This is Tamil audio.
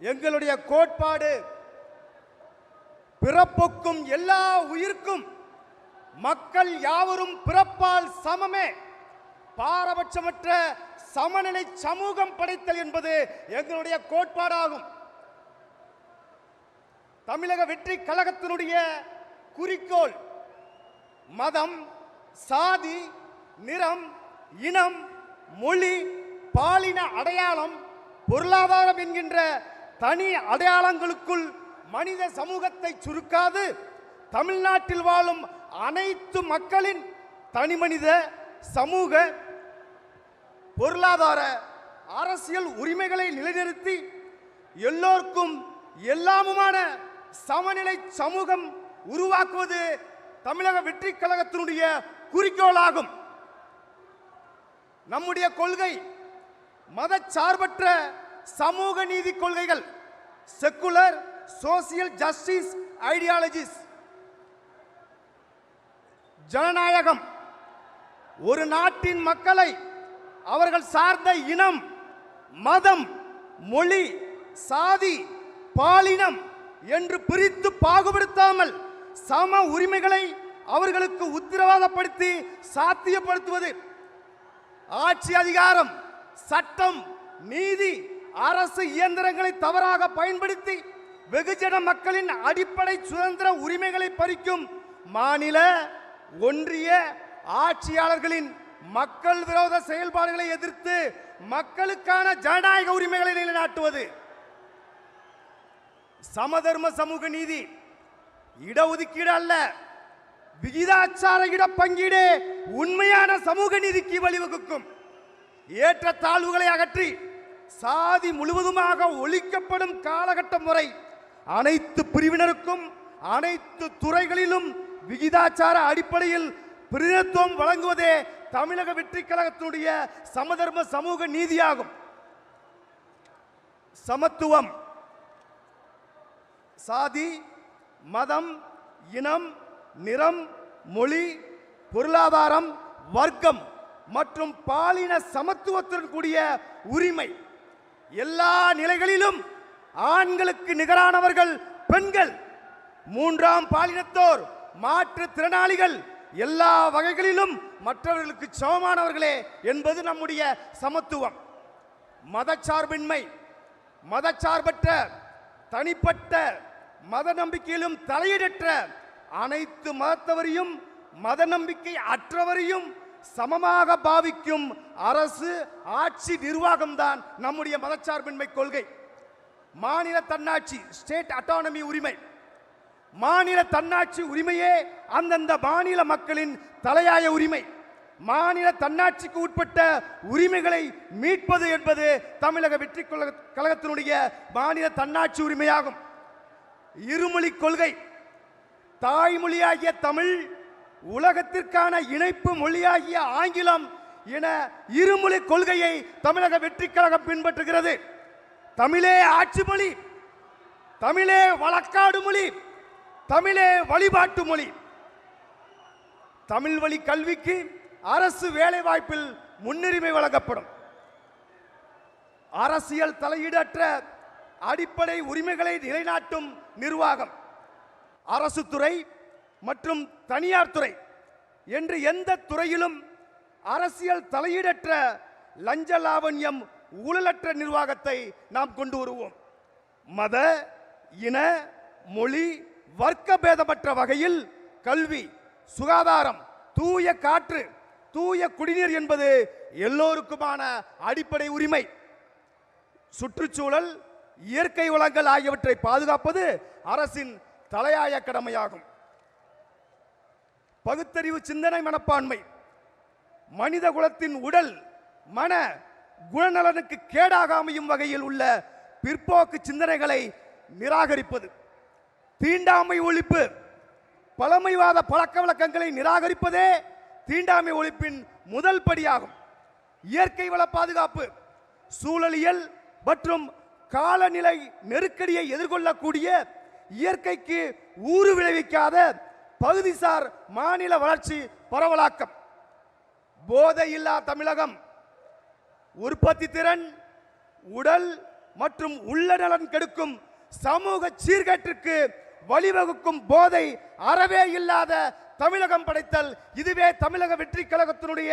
எங்களுடைய கோட்பாடு பிறப்புக்கும் எல்லா உயிர்க்கும் மக்கள் யாவரும் பிறப்பால் சமமே, பாரபட்சமற்ற சமநிலை சமூகம் படைத்தல் என்பது எங்களுடைய கோட்பாடாகும். தமிழக வெற்றி கழகத்தினுடைய குறிக்கோள் மதம், சாதி, நிறம், இனம், மொழி, பாலின அடையாளம், பொருளாதாரம் என்கின்ற தனி அடையாளங்களுக்குள் மனித சமூகத்தை சுருக்காது தமிழ்நாட்டில் வாழும் அனைத்து மக்களின் தனிமனித சமூக பொருளாதார அரசியல் உரிமைகளை நிலைநிறுத்தி எல்லோருக்கும் எல்லாமுமான சமநிலை சமூகம் உருவாக்குவது தமிழக வெற்றி கழகத்தினுடைய குறிக்கோளாகும். நம்முடைய கொள்கை மதச்சார்பற்ற சமூக நீதி கொள்கைகள், செக்குலர் சோசியல் ஜஸ்டிஸ் ஐடியாலஜிஸ். ஜனநாயகம் ஒரு நாட்டின் மக்களை அவர்கள் சார்ந்த இனம், மதம், மொழி, சாதி, பாலினம் என்று பிரித்து பாகுபடுத்தாமல் சம உரிமைகளை அவர்களுக்கு உத்தரவாதப்படுத்தி சாத்தியப்படுத்துவது. ஆட்சி அதிகாரம், சட்டம், நீதி, அரசு இயந்திரங்களை தவறாக பயன்படுத்தி வெகுஜன மக்களின் அடிப்படை சுதந்திர உரிமைகளை பறிக்கும் மாநில, ஒன்றிய ஆட்சியாளர்களின் மக்கள் விரோத செயல்பாடுகளை எதிர்த்து மக்களுக்கான ஜனநாயக உரிமைகளை நிலைநாட்டுவது. சமதர்ம சமூக நீதி இடஒதுக்கீடு அல்ல, விகிதாச்சார இடப்பங்கீடு உண்மையான சமூக நீதிக்கு வழிவகுக்கும். ஏற்ற தாழ்வுகளை அகற்றி சாதி முழுவதுமாக ஒழிக்கப்படும் காலகட்டம் வரை அனைத்து பிரிவினருக்கும் அனைத்து துறைகளிலும் விகிதாச்சார அடிப்படையில் பிரதிநிதித்துவம் வழங்குவதே தமிழக வெற்றி கழகத்தினுடைய சமதர்ம சமூக நீதியாகும். சமத்துவம் சாதி, மதம், இனம், நிறம், மொழி, பொருளாதாரம், வர்க்கம் மற்றும் பாலின சமத்துவத்துடன் கூடிய உரிமை. எல்லா நிலைகளிலும் ஆண்களுக்கு நிகரானவர்கள் பெண்கள், மூன்றாம் பாலினத்தோர், மாற்றுத்திறனாளிகள் எல்லா வகைகளிலும் மற்றவர்களுக்கு சமமானவர்களே என்பது நம்முடைய சமத்துவம். மதச்சார்பின்மை மதச்சார்பற்ற தனிப்பட்ட மத நம்பிக்கையிலும் தலையிடற்ற அனைத்து மதத்தவரையும் மத நம்பிக்கை அற்றவரையும் சமமாக பாவிக்கும் அரசு ஆட்சி நிர்வாகம்தான் நம்முடைய மதச்சார்பின்மை கொள்கை. மாநில தன்னாட்சி ஸ்டேட் அட்டானமி உரிமை. மாநில தன்னாட்சி உரிமையே அந்தந்த மாநில மக்களின் தலையாய உரிமை. மாநில தன்னாட்சிக்கு உட்பட்ட உரிமைகளை மீட்பது என்பது தமிழக வெற்றி கழகத்தினுடைய மாநில தன்னாட்சி உரிமையாகும். இருமொழி கொள்கை. தாய்மொழியாகிய தமிழ், உலகத்திற்கான இணைப்பு மொழியாகிய ஆங்கிலம் என இருமொழி கொள்கையை தமிழக வெற்றி கழகம் பின்பற்றுகிறது. தமிழே ஆட்சி மொழி, தமிழே வழக்காடு மொழி, தமிழே வழிபாட்டு மொழி. தமிழ் வழி கல்விக்கு அரசு வேலை வாய்ப்பில் முன்னுரிமை வழங்கப்படும். அரசியல் தலையீடற்ற அடிப்படை உரிமைகளை நிலைநாட்டும் நிர்வாகம். அரசு துறை மற்றும் தனியார் துறை என்று எந்த துறையிலும் அரசியல் தலையீடற்ற லஞ்ச லாவண்யம் ஊழலற்ற நிர்வாகத்தை நாம் கொண்டு வருவோம். மத, இன, மொழி, வர்க்க பேதமற்ற வகையில் கல்வி, சுகாதாரம், தூய காற்று, தூய குடிநீர் என்பது எல்லோருக்குமான அடிப்படை உரிமை. சுற்றுச்சூழல், இயற்கை வளங்கள் ஆகியவற்றை பாதுகாப்பது அரசின் தலையாய கடமையாகும். பகுத்தறிவு சிந்தனை மனப்பான்மை. மனித குலத்தின் உடல், மன, குணநலனுக்கு கேடாக அமையும் வகையில் உள்ள பிற்போக்கு சிந்தனைகளை நிராகரிப்பது. தீண்டாமை ஒழிப்பு. பழமைவாத பழக்க வழக்கங்களை நிராகரிப்பதே தீண்டாமை ஒழிப்பின் முதல் படியாகும். இயற்கை வள பாதுகாப்பு. சூழலியல் மற்றும் காலநிலை நெருக்கடியை எதிர்கொள்ளக்கூடிய இயற்கைக்கு ஊறு விளைவிக்காத பகுதிசார் மாநில வளர்ச்சி பரவலாக்கம். போதை இல்லா தமிழகம். உற்பத்தி திறன், உடல் மற்றும் உள்ள நலன் கெடுக்கும் சமூக சீர்கேட்டிற்கு வழிவகுக்கும் போதை அறவே இல்லாத தமிழகம் படைத்தல், இதுவே தமிழக வெற்றி கழகத்தினுடைய